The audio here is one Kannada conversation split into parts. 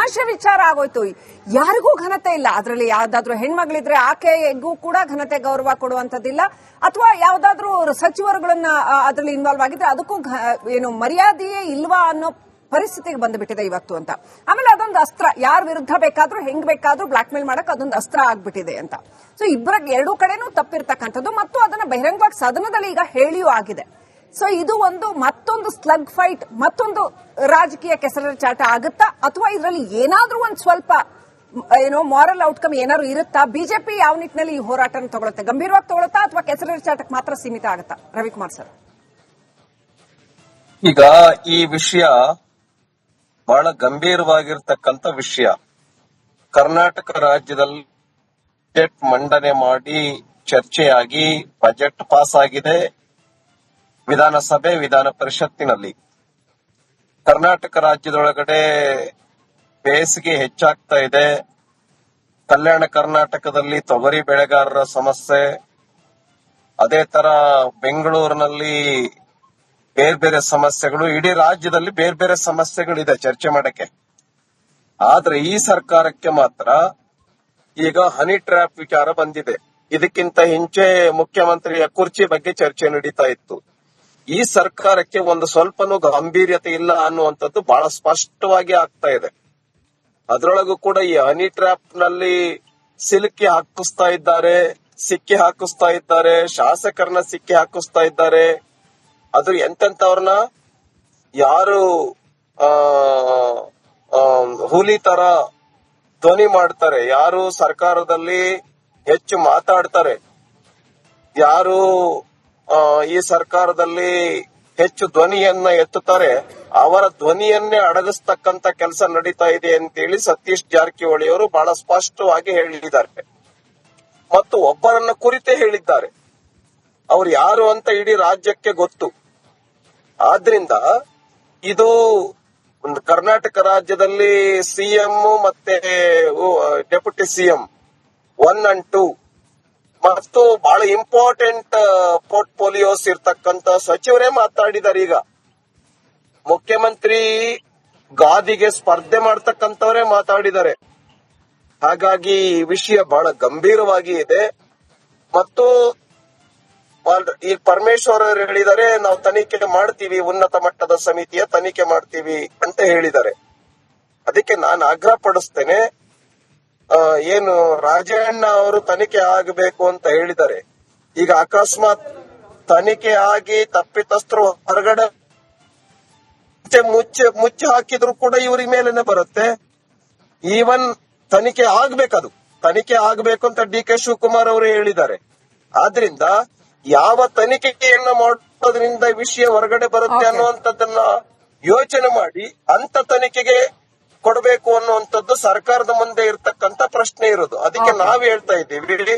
ತಮಾಷೆ ವಿಚಾರ ಆಗೋಯ್ತು. ಯಾರಿಗೂ ಘನತೆ ಇಲ್ಲ. ಅದರಲ್ಲಿ ಯಾವ್ದಾದ್ರು ಹೆಣ್ಮಗಳಿದ್ರೆ ಆಕೆಗೂ ಕೂಡ ಘನತೆ ಗೌರವ ಕೊಡುವಂತದ್ದಿಲ್ಲ, ಅಥವಾ ಯಾವ್ದಾದ್ರು ಸಚಿವರುಗಳನ್ನ ಅದರಲ್ಲಿ ಇನ್ವಾಲ್ವ್ ಆಗಿದ್ರೆ ಅದಕ್ಕೂ ಏನು ಮರ್ಯಾದೆಯೇ ಇಲ್ವಾ ಅನ್ನೋ ಪರಿಸ್ಥಿತಿಗೆ ಬಂದ್ಬಿಟ್ಟಿದೆ ಇವತ್ತು ಅಂತ. ಆಮೇಲೆ ಅದೊಂದು ಅಸ್ತ್ರ, ಯಾರ ವಿರುದ್ಧ ಬೇಕಾದ್ರೂ ಹೆಂಗ್ ಬೇಕಾದ್ರೂ ಬ್ಲಾಕ್ ಮೇಲ್ ಮಾಡಕ್ ಅದೊಂದು ಅಸ್ತ್ರ ಆಗ್ಬಿಟ್ಟಿದೆ ಅಂತ. ಸೊ ಎರಡೂ ಕಡೆನೂ ತಪ್ಪಿರ್ತಕ್ಕಂಥದ್ದು, ಮತ್ತು ಅದನ್ನ ಬಹಿರಂಗವಾಗಿ ಸದನದಲ್ಲಿ ಈಗ ಹೇಳಿಯೂ ಆಗಿದೆ. ಸೊ ಇದು ಮತ್ತೊಂದು ಸ್ಲಗ್ ಫೈಟ್, ಮತ್ತೊಂದು ರಾಜಕೀಯ ಕೆಸರಾಟ ಆಗುತ್ತಾ, ಅಥವಾ ಇದರಲ್ಲಿ ಏನಾದ್ರೂ ಒಂದು ಸ್ವಲ್ಪ ಮಾರಲ್ ಔಟ್ಕಮ್ ಏನಾದ್ರು ಇರುತ್ತಾ? ಬಿಜೆಪಿ ಯಾವ ನಿಟ್ಟಿನಲ್ಲಿ ಈ ಹೋರಾಟನ ತಗೊಳುತ್ತೆ? ಗಂಭೀರವಾಗಿ ತಗೊಳುತ್ತಾ ಅಥವಾ ಕೆಸರಾಟಕ್ಕೆ ಮಾತ್ರ ಸೀಮಿತ ಆಗುತ್ತಾ? ರವಿಕುಮಾರ್ ಸರ್, ಈಗ ಈ ವಿಷಯ ಬಹಳ ಗಂಭೀರವಾಗಿರ್ತಕ್ಕಂಥ ವಿಷಯ. ಕರ್ನಾಟಕ ರಾಜ್ಯದಲ್ಲಿ ಬಜೆಟ್ ಮಂಡನೆ ಮಾಡಿ ಚರ್ಚೆಯಾಗಿ ಬಜೆಟ್ ಪಾಸ್ ಆಗಿದೆ ವಿಧಾನಸಭೆ ವಿಧಾನ ಪರಿಷತ್ತಿನಲ್ಲಿ. ಕರ್ನಾಟಕ ರಾಜ್ಯದೊಳಗಡೆ ಬೇಸಿಗೆ ಹೆಚ್ಚಾಗ್ತಾ ಇದೆ. ಕಲ್ಯಾಣ ಕರ್ನಾಟಕದಲ್ಲಿ ತೊಗರಿ ಬೆಳೆಗಾರರ ಸಮಸ್ಯೆ, ಅದೇ ತರ ಬೆಂಗಳೂರಿನಲ್ಲಿ ಬೇರೆ ಬೇರೆ ಸಮಸ್ಯೆಗಳು, ಇಡೀ ರಾಜ್ಯದಲ್ಲಿ ಬೇರೆ ಬೇರೆ ಸಮಸ್ಯೆಗಳಿದೆ ಚರ್ಚೆ ಮಾಡಕ್ಕೆ. ಆದ್ರೆ ಈ ಸರ್ಕಾರಕ್ಕೆ ಮಾತ್ರ ಈಗ ಹನಿ ಟ್ರ್ಯಾಪ್ ವಿಚಾರ ಬಂದಿದೆ. ಇದಕ್ಕಿಂತ ಹಿಂಚೆ ಮುಖ್ಯಮಂತ್ರಿಯ ಕುರ್ಚಿ ಬಗ್ಗೆ ಚರ್ಚೆ ನಡೀತಾ ಇತ್ತು. ಈ ಸರ್ಕಾರಕ್ಕೆ ಒಂದು ಸ್ವಲ್ಪನೂ ಗಂಭೀರ್ಯತೆ ಇಲ್ಲ ಅನ್ನುವಂಥದ್ದು ಬಹಳ ಸ್ಪಷ್ಟವಾಗಿ ಆಗ್ತಾ ಇದೆ. ಅದರೊಳಗೂ ಕೂಡ ಈ ಹನಿ ಟ್ರ್ಯಾಪ್ ನಲ್ಲಿ ಸಿಲುಕಿ ಹಾಕಿಸ್ತಾ ಇದ್ದಾರೆ, ಸಿಕ್ಕಿ ಹಾಕಿಸ್ತಾ ಇದ್ದಾರೆ, ಶಾಸಕರನ್ನ ಸಿಕ್ಕಿ ಹಾಕಿಸ್ತಾ ಇದ್ದಾರೆ. ಅದು ಎಂತೆಂತವ್ರನ್ನ ಯಾರು ಹುಲಿ ತರ ಧ್ವನಿ ಮಾಡ್ತಾರೆ, ಯಾರು ಸರ್ಕಾರದಲ್ಲಿ ಹೆಚ್ಚು ಮಾತಾಡ್ತಾರೆ, ಯಾರು ಈ ಸರ್ಕಾರದಲ್ಲಿ ಹೆಚ್ಚು ಧ್ವನಿಯನ್ನ ಎತ್ತುತ್ತಾರೆ, ಅವರ ಧ್ವನಿಯನ್ನೇ ಅಡಗಿಸ್ತಕ್ಕಂತ ಕೆಲಸ ನಡೀತಾ ಇದೆ ಅಂತೇಳಿ ಸತೀಶ್ ಜಾರಕಿಹೊಳಿ ಅವರು ಬಹಳ ಸ್ಪಷ್ಟವಾಗಿ ಹೇಳಿದ್ದಾರೆ. ಮತ್ತು ಒಬ್ಬರನ್ನ ಕುರಿತೇ ಹೇಳಿದ್ದಾರೆ. ಅವ್ರು ಯಾರು ಅಂತ ಇಡೀ ರಾಜ್ಯಕ್ಕೆ ಗೊತ್ತು. ಆದ್ರಿಂದ ಇದು ಒಂದು ಕರ್ನಾಟಕ ರಾಜ್ಯದಲ್ಲಿ ಸಿಎಂ ಮತ್ತೆ ಡೆಪ್ಯೂಟಿ ಸಿಎಂ 1 and 2 ಮತ್ತು ಬಹಳ ಇಂಪಾರ್ಟೆಂಟ್ ಪೋರ್ಟ್ಫೋಲಿಯೋಸ್ ಇರ್ತಕ್ಕಂತ ಸಚಿವರೇ ಮಾತಾಡಿದ್ದಾರೆ. ಈಗ ಮುಖ್ಯಮಂತ್ರಿ ಗಾದಿಗೆ ಸ್ಪರ್ಧೆ ಮಾಡ್ತಕ್ಕಂಥವರೇ ಮಾತಾಡಿದ್ದಾರೆ. ಹಾಗಾಗಿ ಈ ವಿಷಯ ಬಹಳ ಗಂಭೀರವಾಗಿ ಇದೆ. ಮತ್ತು ಈ ಪರಮೇಶ್ವರ್ ಅವರು ಹೇಳಿದ್ದಾರೆ, ನಾವು ತನಿಖೆ ಮಾಡ್ತೀವಿ, ಉನ್ನತ ಮಟ್ಟದ ಸಮಿತಿಯ ತನಿಖೆ ಮಾಡ್ತೀವಿ ಅಂತ ಹೇಳಿದ್ದಾರೆ. ಅದಕ್ಕೆ ನಾನು ಆಗ್ರಹ ಪಡಿಸ್ತೇನೆ, ಏನು ರಾಜಣ್ಣ ಅವರು ತನಿಖೆ ಆಗಬೇಕು ಅಂತ ಹೇಳಿದ್ದಾರೆ. ಈಗ ಅಕಸ್ಮಾತ್ ತನಿಖೆ ಆಗಿ ತಪ್ಪಿತಸ್ಥರು ಹೊರಗಡೆ ಮುಚ್ಚಿ ಹಾಕಿದ್ರು ಕೂಡ ಇವ್ರ ಮೇಲೇನೆ ಬರುತ್ತೆ. ಈವನ್ ತನಿಖೆ ಆಗ್ಬೇಕದು, ತನಿಖೆ ಆಗ್ಬೇಕು ಅಂತ ಡಿ.ಕೆ. ಶಿವಕುಮಾರ್ ಅವರು ಹೇಳಿದ್ದಾರೆ. ಆದ್ರಿಂದ ಯಾವ ತನಿಖೆಯನ್ನ ಮಾಡೋದ್ರಿಂದ ವಿಷಯ ಹೊರಗಡೆ ಬರುತ್ತೆ ಅನ್ನುವಂಥದ್ದನ್ನ ಯೋಚನೆ ಮಾಡಿ ಅಂತ ತನಿಖೆಗೆ ಕೊಡಬೇಕು ಅನ್ನುವಂಥದ್ದು ಸರ್ಕಾರದ ಮುಂದೆ ಇರ್ತಕ್ಕಂತ ಪ್ರಶ್ನೆ ಇರೋದು. ಅದಕ್ಕೆ ನಾವ್ ಹೇಳ್ತಾ ಇದ್ದೀವಿ,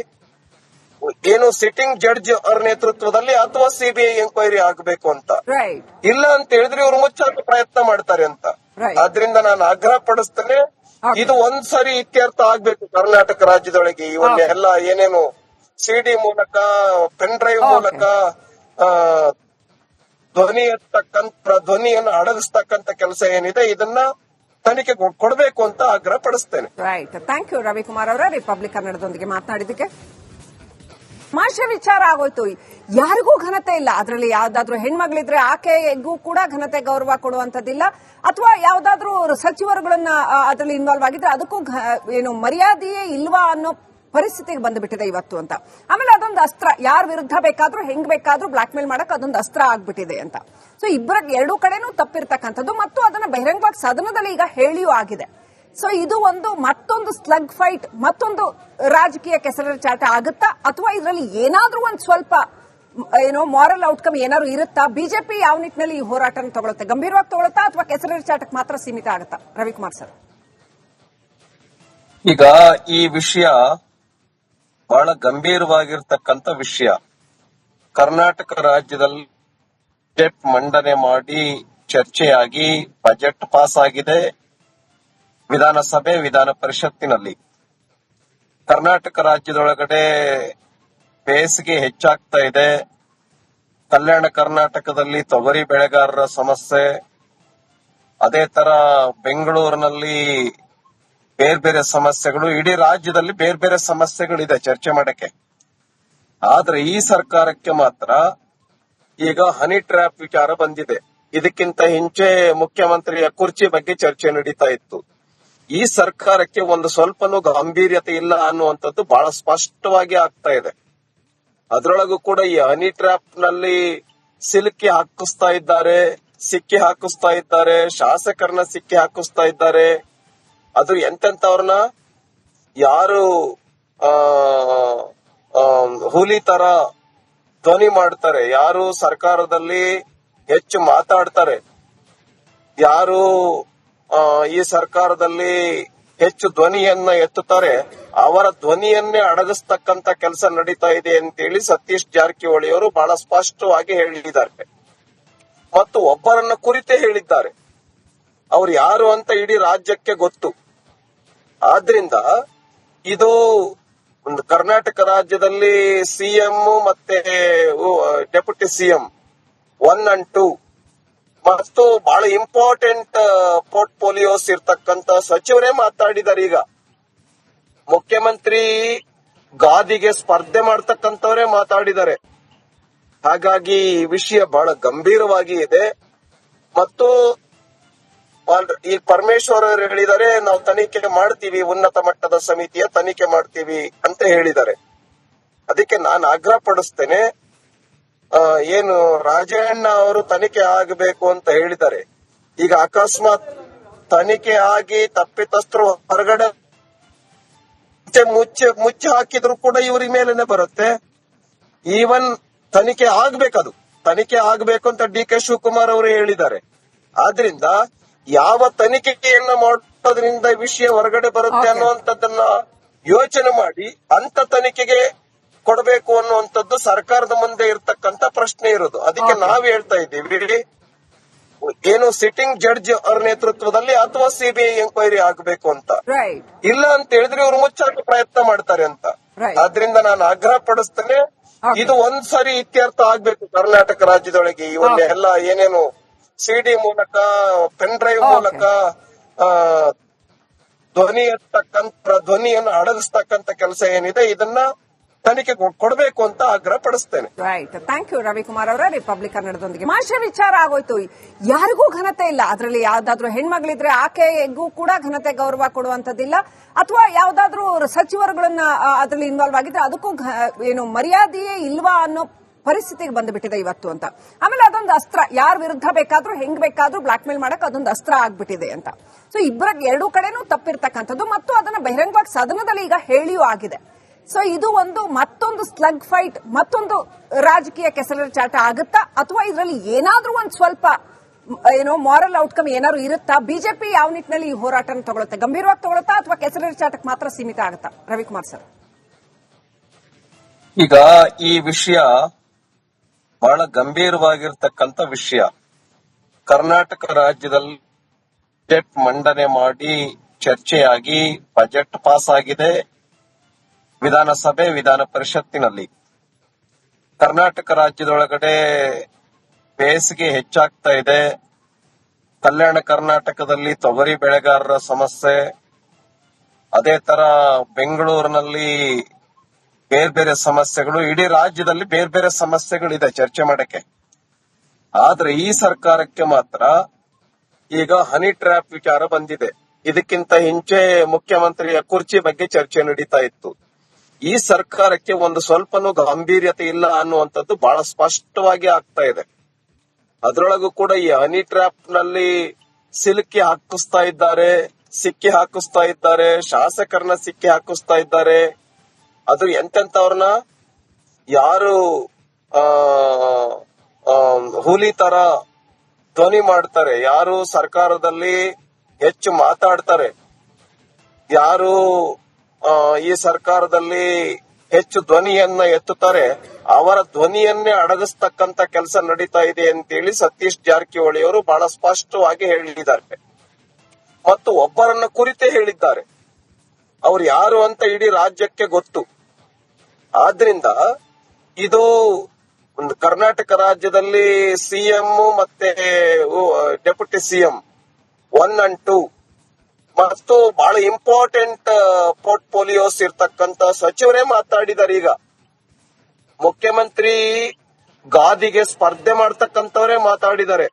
ಏನು ಸಿಟ್ಟಿಂಗ್ ಜಡ್ಜ್ ಅವ್ರ ನೇತೃತ್ವದಲ್ಲಿ ಅಥವಾ ಸಿಬಿಐ ಎಂಕ್ವೈರಿ ಆಗಬೇಕು ಅಂತ. ಇಲ್ಲ ಅಂತ ಹೇಳಿದ್ರೆ ಇವ್ರು ಮುಚ್ಚಾಕ ಪ್ರಯತ್ನ ಮಾಡ್ತಾರೆ ಅಂತ. ಆದ್ರಿಂದ ನಾನು ಆಗ್ರಹ ಪಡಿಸ್ತೇನೆ, ಇದು ಒಂದ್ಸರಿ ಇತ್ಯರ್ಥ ಆಗ್ಬೇಕು ಕರ್ನಾಟಕ ರಾಜ್ಯದೊಳಗೆ. ಇವನ್ನೆಲ್ಲ ಏನೇನು ಸಿಡಿ ಮೂಲಕ, ಪೆನ್ ಡ್ರೈವ್ ಮೂಲಕ ಧ್ವನಿಯನ್ನು ಅಡಗಿಸ್ತಕ್ಕಂತ ಕೆಲಸ ಏನಿದೆ ಇದನ್ನ ತನಿಖೆ ಕೊಡಬೇಕು ಅಂತ ಆಗ್ರಹ ಪಡಿಸ್ತೇನೆ. ರೈಟ್, ಥ್ಯಾಂಕ್ ಯು ರವಿಕುಮಾರ್ ಅವರ ರಿಪಬ್ಲಿಕ್ ಕನ್ನಡದೊಂದಿಗೆ ಮಾತನಾಡಿದ್ದಕ್ಕೆ. ತಮಾಷೆ ವಿಚಾರ ಆಗೋಯ್ತು. ಯಾರಿಗೂ ಘನತೆ ಇಲ್ಲ. ಅದರಲ್ಲಿ ಯಾವ್ದಾದ್ರು ಹೆಣ್ಮಗಳಿದ್ರೆ ಆಕೆಗೂ ಕೂಡ ಘನತೆ ಗೌರವ ಕೊಡುವಂತದ್ದಿಲ್ಲ, ಅಥವಾ ಯಾವ್ದಾದ್ರು ಸಚಿವರುಗಳನ್ನ ಅದರಲ್ಲಿ ಇನ್ವಾಲ್ವ್ ಆಗಿದ್ರೆ ಅದಕ್ಕೂ ಮರ್ಯಾದೆಯೇ ಇಲ್ವಾ ಅನ್ನೋ ಪರಿಸ್ಥಿತಿಗೆ ಬಂದ್ಬಿಟ್ಟಿದೆ ಇವತ್ತು ಅಂತ. ಆಮೇಲೆ ಅದೊಂದು ಅಸ್ತ್ರ, ಯಾರ ವಿರುದ್ಧ ಬೇಕಾದ್ರೂ ಹೆಂಗ್ ಬೇಕಾದ್ರೂ ಬ್ಲಾಕ್ ಮೇಲ್ ಮಾಡಕ್ ಅದೊಂದು ಅಸ್ತ್ರ ಆಗ್ಬಿಟ್ಟಿದೆ ಅಂತ. ಸೊ ಎರಡೂ ಕಡೆನೂ ತಪ್ಪಿರ್ತಕ್ಕಂಥದ್ದು, ಮತ್ತು ಅದನ್ನ ಬಹಿರಂಗವಾಗಿ ಸದನದಲ್ಲಿ ಈಗ ಹೇಳಿಯೂ ಆಗಿದೆ. ಸೊ ಇದು ಮತ್ತೊಂದು ಸ್ಲಗ್ ಫೈಟ್, ಮತ್ತೊಂದು ರಾಜಕೀಯ ಕೆಸರಾಟ ಆಗುತ್ತಾ, ಅಥವಾ ಇದರಲ್ಲಿ ಏನಾದ್ರೂ ಒಂದು ಸ್ವಲ್ಪ ಮಾರಲ್ ಔಟ್ಕಮ್ ಏನಾದ್ರು ಇರುತ್ತಾ? ಬಿಜೆಪಿ ಯಾವ ನಿಟ್ಟಿನಲ್ಲಿ ಈ ಹೋರಾಟನ ತಗೊಳುತ್ತೆ? ಗಂಭೀರವಾಗಿ ತಗೊಳುತ್ತಾ ಅಥವಾ ಕೆಸರಾಟಕ್ಕೆ ಮಾತ್ರ ಸೀಮಿತ ಆಗುತ್ತಾ? ರವಿಕುಮಾರ್ ಸರ್, ಈಗ ಈ ವಿಷಯ ಬಹಳ ಗಂಭೀರವಾಗಿರ್ತಕ್ಕಂಥ ವಿಷಯ. ಕರ್ನಾಟಕ ರಾಜ್ಯದಲ್ಲಿ ಬಜೆಟ್ ಮಂಡನೆ ಮಾಡಿ ಚರ್ಚೆಯಾಗಿ ಬಜೆಟ್ ಪಾಸ್ ಆಗಿದೆ ವಿಧಾನಸಭೆ ವಿಧಾನ ಪರಿಷತ್ತಿನಲ್ಲಿ. ಕರ್ನಾಟಕ ರಾಜ್ಯದೊಳಗಡೆ ಬೇಸಿಗೆ ಹೆಚ್ಚಾಗ್ತಾ ಇದೆ. ಕಲ್ಯಾಣ ಕರ್ನಾಟಕದಲ್ಲಿ ತೊಗರಿ ಬೆಳೆಗಾರರ ಸಮಸ್ಯೆ, ಅದೇ ತರ ಬೆಂಗಳೂರಿನಲ್ಲಿ ಬೇರೆ ಬೇರೆ ಸಮಸ್ಯೆಗಳು, ಇಡೀ ರಾಜ್ಯದಲ್ಲಿ ಬೇರೆ ಬೇರೆ ಸಮಸ್ಯೆಗಳಿದೆ ಚರ್ಚೆ ಮಾಡಕ್ಕೆ. ಆದ್ರೆ ಈ ಸರ್ಕಾರಕ್ಕೆ ಮಾತ್ರ ಈಗ ಹನಿ ಟ್ರ್ಯಾಪ್ ವಿಚಾರ ಬಂದಿದೆ. ಇದಕ್ಕಿಂತ ಹಿಂಚೆ ಮುಖ್ಯಮಂತ್ರಿಯ ಕುರ್ಚಿ ಬಗ್ಗೆ ಚರ್ಚೆ ನಡೀತಾ ಇತ್ತು. ಈ ಸರ್ಕಾರಕ್ಕೆ ಒಂದು ಸ್ವಲ್ಪನೂ ಗಂಭೀರ್ಯತೆ ಇಲ್ಲ ಅನ್ನುವಂಥದ್ದು ಬಹಳ ಸ್ಪಷ್ಟವಾಗಿ ಆಗ್ತಾ ಇದೆ. ಅದರೊಳಗೂ ಕೂಡ ಈ ಹನಿ ಟ್ರ್ಯಾಪ್ ನಲ್ಲಿ ಸಿಲುಕಿ ಹಾಕಿಸ್ತಾ ಇದ್ದಾರೆ, ಸಿಕ್ಕಿ ಹಾಕಿಸ್ತಾ ಇದ್ದಾರೆ, ಶಾಸಕರನ್ನ ಸಿಕ್ಕಿ ಹಾಕಿಸ್ತಾ ಇದ್ದಾರೆ. ಅದು ಎಂತೆಂತವ್ರನ್ನ ಯಾರು ಹುಲಿ ತರ ಧ್ವನಿ ಮಾಡ್ತಾರೆ, ಯಾರು ಸರ್ಕಾರದಲ್ಲಿ ಹೆಚ್ಚು ಮಾತಾಡ್ತಾರೆ, ಯಾರು ಈ ಸರ್ಕಾರದಲ್ಲಿ ಹೆಚ್ಚು ಧ್ವನಿಯನ್ನ ಎತ್ತುತ್ತಾರೆ, ಅವರ ಧ್ವನಿಯನ್ನೇ ಅಡಗಿಸ್ತಕ್ಕಂತ ಕೆಲಸ ನಡೀತಾ ಇದೆ ಅಂತೇಳಿ ಸತೀಶ್ ಜಾರಕಿಹೊಳಿ ಅವರು ಬಹಳ ಸ್ಪಷ್ಟವಾಗಿ ಹೇಳಿದ್ದಾರೆ. ಮತ್ತು ಒಬ್ಬರನ್ನ ಕುರಿತೇ ಹೇಳಿದ್ದಾರೆ. ಅವ್ರು ಯಾರು ಅಂತ ಇಡೀ ರಾಜ್ಯಕ್ಕೆ ಗೊತ್ತು. ಆದ್ರಿಂದ ಇದು ಒಂದು ಕರ್ನಾಟಕ ರಾಜ್ಯದಲ್ಲಿ ಸಿಎಂ ಮತ್ತೆ ಡೆಪ್ಯೂಟಿ ಸಿಎಂ 1 and 2 ಮತ್ತು ಬಹಳ ಇಂಪಾರ್ಟೆಂಟ್ ಪೋರ್ಟ್ಫೋಲಿಯೋಸ್ ಇರ್ತಕ್ಕಂತ ಸಚಿವರೇ ಮಾತಾಡಿದ್ದಾರೆ. ಈಗ ಮುಖ್ಯಮಂತ್ರಿ ಗಾದಿಗೆ ಸ್ಪರ್ಧೆ ಮಾಡ್ತಕ್ಕಂಥವರೇ ಮಾತಾಡಿದ್ದಾರೆ. ಹಾಗಾಗಿ ಈ ವಿಷಯ ಬಹಳ ಗಂಭೀರವಾಗಿ ಇದೆ. ಮತ್ತು ಈ ಪರಮೇಶ್ವರ್ ಅವರು ಹೇಳಿದ್ದಾರೆ, ನಾವು ತನಿಖೆ ಮಾಡ್ತೀವಿ, ಉನ್ನತ ಮಟ್ಟದ ಸಮಿತಿಯ ತನಿಖೆ ಮಾಡ್ತೀವಿ ಅಂತ ಹೇಳಿದ್ದಾರೆ. ಅದಕ್ಕೆ ನಾನು ಆಗ್ರಹ ಪಡಿಸ್ತೇನೆ, ಏನು ರಾಜಣ್ಣ ಅವರು ತನಿಖೆ ಆಗಬೇಕು ಅಂತ ಹೇಳಿದ್ದಾರೆ. ಈಗ ಅಕಸ್ಮಾತ್ ತನಿಖೆ ಆಗಿ ತಪ್ಪಿತಸ್ಥರು ಹೊರಗಡೆ ಮುಚ್ಚಿ ಹಾಕಿದ್ರು ಕೂಡ ಇವ್ರ ಮೇಲೇನೆ ಬರುತ್ತೆ. ಈವನ್ ತನಿಖೆ ಆಗ್ಬೇಕದು, ತನಿಖೆ ಆಗ್ಬೇಕು ಅಂತ ಡಿ.ಕೆ. ಶಿವಕುಮಾರ್ ಅವರು ಹೇಳಿದ್ದಾರೆ. ಆದ್ರಿಂದ ಯಾವ ತನಿಖೆಯನ್ನ ಮಾಡೋದ್ರಿಂದ ವಿಷಯ ಹೊರಗಡೆ ಬರುತ್ತೆ ಅನ್ನುವಂಥದ್ದನ್ನ ಯೋಚನೆ ಮಾಡಿ ಅಂತ ತನಿಖೆಗೆ ಕೊಡಬೇಕು ಅನ್ನುವಂಥದ್ದು ಸರ್ಕಾರದ ಮುಂದೆ ಇರ್ತಕ್ಕಂತ ಪ್ರಶ್ನೆ ಇರೋದು. ಅದಕ್ಕೆ ನಾವ್ ಹೇಳ್ತಾ ಇದ್ದೀವಿ, ಏನು ಸಿಟ್ಟಿಂಗ್ ಜಡ್ಜ್ ಅವ್ರ ನೇತೃತ್ವದಲ್ಲಿ ಅಥವಾ ಸಿಬಿಐ ಎಂಕ್ವೈರಿ ಆಗಬೇಕು ಅಂತ. ಇಲ್ಲ ಅಂತ ಹೇಳಿದ್ರೆ ಇವ್ರು ಮುಚ್ಚಾಕ ಪ್ರಯತ್ನ ಮಾಡ್ತಾರೆ ಅಂತ. ಆದ್ರಿಂದ ನಾನು ಆಗ್ರಹ ಪಡಿಸ್ತೇನೆ, ಇದು ಒಂದ್ಸರಿ ಇತ್ಯರ್ಥ ಆಗ್ಬೇಕು ಕರ್ನಾಟಕ ರಾಜ್ಯದೊಳಗೆ. ಇವನ್ನೆಲ್ಲ ಏನೇನು ಸಿಡಿ ಮೂಲಕ, ಪೆನ್ ಡ್ರೈವ್ ಮೂಲಕ ಧ್ವನಿಯನ್ನು ಅಡಗಿಸ್ತಕ್ಕಂತ ಕೆಲಸ ಏನಿದೆ ಇದನ್ನ ತನಿಖೆ ಕೊಡಬೇಕು ಅಂತ ಆಗ್ರಹ ಪಡಿಸ್ತೇನೆ. ರೈಟ್, ಥ್ಯಾಂಕ್ ಯು ರವಿಕುಮಾರ್ ಅವರ ರಿಪಬ್ಲಿಕ್ ಕನ್ನಡದೊಂದಿಗೆ. ಮಾಷೆ ವಿಚಾರ ಆಗೋಯ್ತು, ಯಾರಿಗೂ ಘನತೆ ಇಲ್ಲ. ಅದರಲ್ಲಿ ಯಾವ್ದಾದ್ರು ಹೆಣ್ಮಗಳಿದ್ರೆ ಆಕೆಗೂ ಕೂಡ ಘನತೆ ಗೌರವ ಕೊಡುವಂತದ್ದಿಲ್ಲ, ಅಥವಾ ಯಾವ್ದಾದ್ರು ಸಚಿವರುಗಳನ್ನ ಅದರಲ್ಲಿ ಇನ್ವಾಲ್ವ್ ಆಗಿದ್ರೆ ಅದಕ್ಕೂ ಏನು ಮರ್ಯಾದೆಯೇ ಇಲ್ವಾ ಅನ್ನೋ ಪರಿಸ್ಥಿತಿಗೆ ಬಂದುಬಿಟ್ಟಿದೆ ಇವತ್ತು ಅಂತ. ಆಮೇಲೆ ಅದೊಂದು ಅಸ್ತ್ರ, ಯಾರ ವಿರುದ್ಧ ಬೇಕಾದ್ರೂ ಹೆಂಗ್ ಬೇಕಾದ್ರೂ ಬ್ಲಾಕ್ ಮೇಲ್ ಮಾಡಕ್ ಅದೊಂದು ಅಸ್ತ್ರ ಆಗ್ಬಿಟ್ಟಿದೆ ಅಂತ. ಸೊ ಎರಡೂ ಕಡೆನೂ ತಪ್ಪಿರ್ತಕ್ಕಂಥದ್ದು, ಮತ್ತು ಅದನ್ನ ಬಹಿರಂಗವಾಗಿ ಸದನದಲ್ಲಿ ಈಗ ಹೇಳಿಯೂ ಆಗಿದೆ. ಸೊ ಇದು ಮತ್ತೊಂದು ಸ್ಲಗ್ ಫೈಟ್, ಮತ್ತೊಂದು ರಾಜಕೀಯ ಕೆಸರಾಟ ಆಗುತ್ತಾ, ಅಥವಾ ಇದರಲ್ಲಿ ಏನಾದ್ರೂ ಒಂದು ಸ್ವಲ್ಪ ಮಾರಲ್ ಔಟ್ಕಮ್ ಏನಾದ್ರು ಇರುತ್ತಾ? ಬಿಜೆಪಿ ಯಾವ ನಿಟ್ಟಿನಲ್ಲಿ ಈ ಹೋರಾಟನ ತಗೊಳುತ್ತೆ? ಗಂಭೀರವಾಗಿ ತಗೊಳುತ್ತಾ ಅಥವಾ ಕೆಸರಾಟಕ್ಕೆ ಮಾತ್ರ ಸೀಮಿತ ಆಗುತ್ತಾ? ರವಿಕುಮಾರ್ ಸರ್, ಈಗ ಈ ವಿಷಯ ಬಹಳ ಗಂಭೀರವಾಗಿರ್ತಕ್ಕಂಥ ವಿಷಯ. ಕರ್ನಾಟಕ ರಾಜ್ಯದಲ್ಲಿ ಬಜೆಟ್ ಮಂಡನೆ ಮಾಡಿ ಚರ್ಚೆಯಾಗಿ ಬಜೆಟ್ ಪಾಸ್ ಆಗಿದೆ ವಿಧಾನಸಭೆ, ವಿಧಾನ ಪರಿಷತ್ತಿನಲ್ಲಿ. ಕರ್ನಾಟಕ ರಾಜ್ಯದೊಳಗಡೆ ಬೇಸಿಗೆ ಹೆಚ್ಚಾಗ್ತಾ ಇದೆ. ಕಲ್ಯಾಣ ಕರ್ನಾಟಕದಲ್ಲಿ ತೊಗರಿ ಬೆಳೆಗಾರರ ಸಮಸ್ಯೆ, ಅದೇ ತರ ಬೆಂಗಳೂರಿನಲ್ಲಿ ಬೇರೆ ಬೇರೆ ಸಮಸ್ಯೆಗಳು, ಇಡೀ ರಾಜ್ಯದಲ್ಲಿ ಬೇರೆ ಬೇರೆ ಸಮಸ್ಯೆಗಳಿದೆ ಚರ್ಚೆ ಮಾಡಕ್ಕೆ. ಆದ್ರೆ ಈ ಸರ್ಕಾರಕ್ಕೆ ಮಾತ್ರ ಈಗ ಹನಿ ಟ್ರ್ಯಾಪ್ ವಿಚಾರ ಬಂದಿದೆ. ಇದಕ್ಕಿಂತ ಹಿಂಚೆ ಮುಖ್ಯಮಂತ್ರಿಯ ಕುರ್ಚಿ ಬಗ್ಗೆ ಚರ್ಚೆ ನಡೀತಾ ಇತ್ತು. ಈ ಸರ್ಕಾರಕ್ಕೆ ಒಂದು ಸ್ವಲ್ಪನೂ ಗಂಭೀರ್ಯತೆ ಇಲ್ಲ ಅನ್ನುವಂಥದ್ದು ಬಹಳ ಸ್ಪಷ್ಟವಾಗಿ ಆಗ್ತಾ ಇದೆ. ಅದರೊಳಗೂ ಕೂಡ ಈ ಹನಿ ಟ್ರ್ಯಾಪ್ ನಲ್ಲಿ ಸಿಲುಕಿ ಹಾಕಿಸ್ತಾ ಇದ್ದಾರೆ, ಸಿಕ್ಕಿ ಹಾಕಿಸ್ತಾ ಇದ್ದಾರೆ, ಶಾಸಕರನ್ನ ಸಿಕ್ಕಿ ಹಾಕಿಸ್ತಾ ಇದ್ದಾರೆ. ಅದು ಎಂತೆಂತವ್ರನ್ನ ಯಾರು ಹುಲಿ ತರ ಧ್ವನಿ ಮಾಡ್ತಾರೆ, ಯಾರು ಸರ್ಕಾರದಲ್ಲಿ ಹೆಚ್ಚು ಮಾತಾಡ್ತಾರೆ, ಯಾರು ಈ ಸರ್ಕಾರದಲ್ಲಿ ಹೆಚ್ಚು ಧ್ವನಿಯನ್ನ ಎತ್ತುತ್ತಾರೆ, ಅವರ ಧ್ವನಿಯನ್ನೇ ಅಡಗಿಸ್ತಕ್ಕಂತ ಕೆಲಸ ನಡೀತಾ ಇದೆ ಅಂತೇಳಿ ಸತೀಶ್ ಜಾರಕಿಹೊಳಿ ಅವರು ಬಹಳ ಸ್ಪಷ್ಟವಾಗಿ ಹೇಳಿದ್ದಾರೆ. ಮತ್ತು ಒಬ್ಬರನ್ನ ಕುರಿತೇ ಹೇಳಿದ್ದಾರೆ. ಅವ್ರು ಯಾರು ಅಂತ ಇಡೀ ರಾಜ್ಯಕ್ಕೆ ಗೊತ್ತು. ಆದ್ರಿಂದ ಇದು ಒಂದು ಕರ್ನಾಟಕ ರಾಜ್ಯದಲ್ಲಿ ಸಿಎಂ ಮತ್ತೆ ಡೆಪ್ಯೂಟಿ ಸಿಎಂ 1 and 2 ಮತ್ತು ಬಹಳ ಇಂಪಾರ್ಟೆಂಟ್ ಪೋರ್ಟ್ಫೋಲಿಯೋಸ್ ಇರ್ತಕ್ಕಂತ ಸಚಿವರೇ ಮಾತಾಡಿದ್ದಾರೆ. ಈಗ ಮುಖ್ಯಮಂತ್ರಿ ಗಾದಿಗೆ ಸ್ಪರ್ಧೆ ಮಾಡ್ತಕ್ಕಂಥವರೇ ಮಾತಾಡಿದ್ದಾರೆ.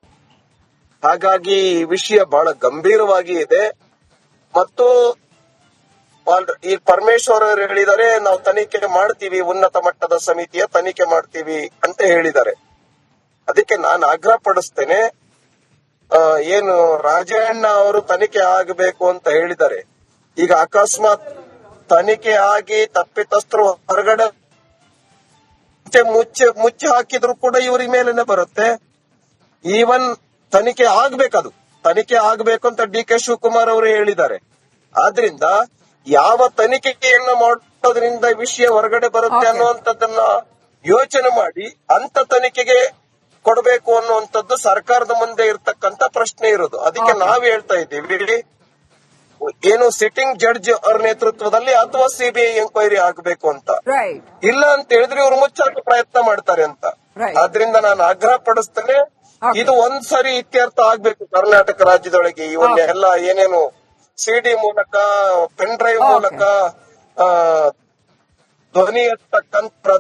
ಹಾಗಾಗಿ ಈ ವಿಷಯ ಬಹಳ ಗಂಭೀರವಾಗಿ ಇದೆ. ಮತ್ತು ಈ ಪರಮೇಶ್ವರ್ ಅವರು ಹೇಳಿದ್ದಾರೆ, ನಾವು ತನಿಖೆ ಮಾಡ್ತೀವಿ, ಉನ್ನತ ಮಟ್ಟದ ಸಮಿತಿಯ ತನಿಖೆ ಮಾಡ್ತೀವಿ ಅಂತ ಹೇಳಿದ್ದಾರೆ. ಅದಕ್ಕೆ ನಾನು ಆಗ್ರಹ ಪಡಿಸ್ತೇನೆ, ಏನು ರಾಜಣ್ಣ ಅವರು ತನಿಖೆ ಆಗಬೇಕು ಅಂತ ಹೇಳಿದ್ದಾರೆ. ಈಗ ಅಕಸ್ಮಾತ್ ತನಿಖೆ ಆಗಿ ತಪ್ಪಿತಸ್ಥರು ಹೊರಗಡೆ ಮುಚ್ಚಿ ಹಾಕಿದ್ರು ಕೂಡ ಇವ್ರ ಮೇಲೆನೆ ಬರುತ್ತೆ. ಈವನ್ ತನಿಖೆ ಆಗ್ಬೇಕದು, ತನಿಖೆ ಆಗ್ಬೇಕು ಅಂತ ಡಿ.ಕೆ. ಶಿವಕುಮಾರ್ ಅವರು ಹೇಳಿದ್ದಾರೆ. ಆದ್ರಿಂದ ಯಾವ ತನಿಖೆಯನ್ನ ಮಾಡೋದ್ರಿಂದ ವಿಷಯ ಹೊರಗಡೆ ಬರುತ್ತೆ ಅನ್ನುವಂಥದ್ದನ್ನ ಯೋಚನೆ ಮಾಡಿ ಅಂತ ತನಿಖೆಗೆ ಕೊಡಬೇಕು ಅನ್ನುವಂಥದ್ದು ಸರ್ಕಾರದ ಮುಂದೆ ಇರ್ತಕ್ಕಂತ ಪ್ರಶ್ನೆ ಇರೋದು. ಅದಕ್ಕೆ ನಾವ್ ಹೇಳ್ತಾ ಇದ್ದೀವಿ, ಏನು ಸಿಟ್ಟಿಂಗ್ ಜಡ್ಜ್ ಅವ್ರ ನೇತೃತ್ವದಲ್ಲಿ ಅಥವಾ ಸಿಬಿಐ ಎಂಕ್ವೈರಿ ಆಗಬೇಕು ಅಂತ. ಇಲ್ಲ ಅಂತ ಹೇಳಿದ್ರೆ ಇವ್ರು ಮುಚ್ಚಾಕ ಪ್ರಯತ್ನ ಮಾಡ್ತಾರೆ ಅಂತ. ಆದ್ರಿಂದ ನಾನು ಆಗ್ರಹ ಪಡಿಸ್ತೇನೆ, ಇದು ಒಂದ್ಸರಿ ಇತ್ಯರ್ಥ ಆಗ್ಬೇಕು ಕರ್ನಾಟಕ ರಾಜ್ಯದೊಳಗೆ. ಇವನ್ನೆಲ್ಲ ಏನೇನು ಸಿಡಿ ಮೂಲಕ, ಪೆನ್ ಡ್ರೈವ್ ಮೂಲಕ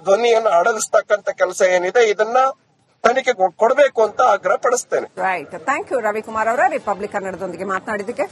ಧ್ವನಿಯನ್ನು ಅಡಗಿಸ್ತಕ್ಕಂತ ಕೆಲಸ ಏನಿದೆ ಇದನ್ನ ತನಿಖೆ ಕೊಡಬೇಕು ಅಂತ ಆಗ್ರಹ ಪಡಿಸ್ತೇನೆ. ರೈಟ್, ಥ್ಯಾಂಕ್ ಯು ರವಿಕುಮಾರ್ ಅವರ ರಿಪಬ್ಲಿಕ್ ಕನ್ನಡದೊಂದಿಗೆ ಮಾತನಾಡಿದ್ದಕ್ಕೆ.